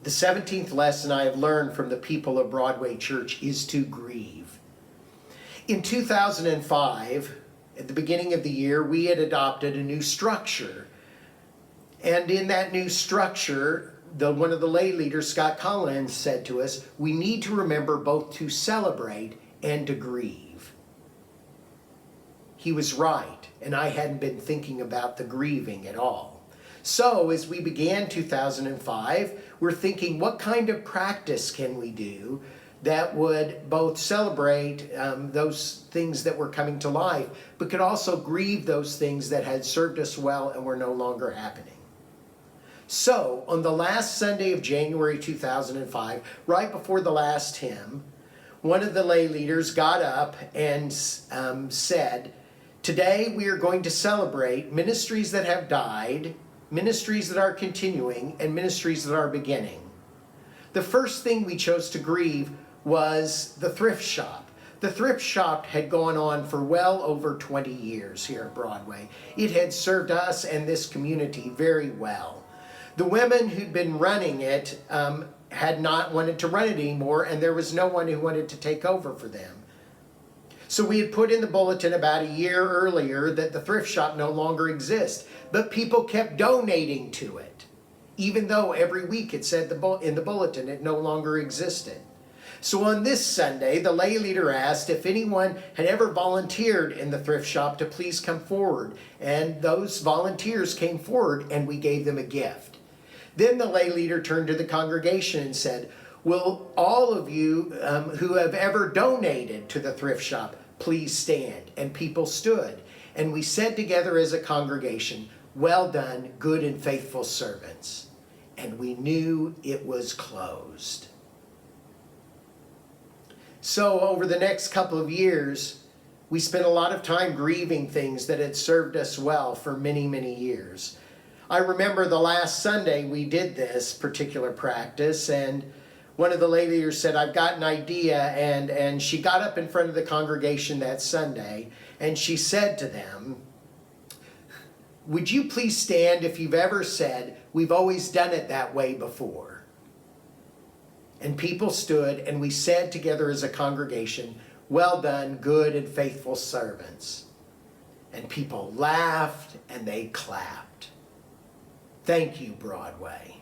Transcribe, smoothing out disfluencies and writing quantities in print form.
The 17th lesson I have learned from the people of Broadway Church is to grieve. In 2005, at the beginning of the year, we had adopted a new structure. And in that new structure, one of the lay leaders, Scott Collins, said to us, we need to remember both to celebrate and to grieve. He was right, and I hadn't been thinking about the grieving at all. So as we began 2005, we're thinking, what kind of practice can we do that would both celebrate those things that were coming to life, but could also grieve those things that had served us well and were no longer happening. So on the last Sunday of January 2005, right before the last hymn, one of the lay leaders got up and said, today we are going to celebrate ministries that have died, ministries that are continuing, and ministries that are beginning. The first thing we chose to grieve was the thrift shop. The thrift shop had gone on for well over 20 years here at Broadway. It had served us and this community very well. The women who'd been running it had not wanted to run it anymore, and there was no one who wanted to take over for them. So we had put in the bulletin about a year earlier that the thrift shop no longer exists, but people kept donating to it, even though every week it said in the bulletin it no longer existed. So on this Sunday, the lay leader asked if anyone had ever volunteered in the thrift shop to please come forward, and those volunteers came forward and we gave them a gift. Then the lay leader turned to the congregation and said, will all of you who have ever donated to the thrift shop please stand? And people stood. And we said together as a congregation, well done, good and faithful servants. And we knew it was closed. So over the next couple of years, we spent a lot of time grieving things that had served us well for many, many years. I remember the last Sunday we did this particular practice, and one of the lay leaders said, I've got an idea, and she got up in front of the congregation that Sunday, and she said to them, would you please stand if you've ever said, we've always done it that way before? And people stood, and we said together as a congregation, well done, good and faithful servants. And people laughed, and they clapped. Thank you, Broadway.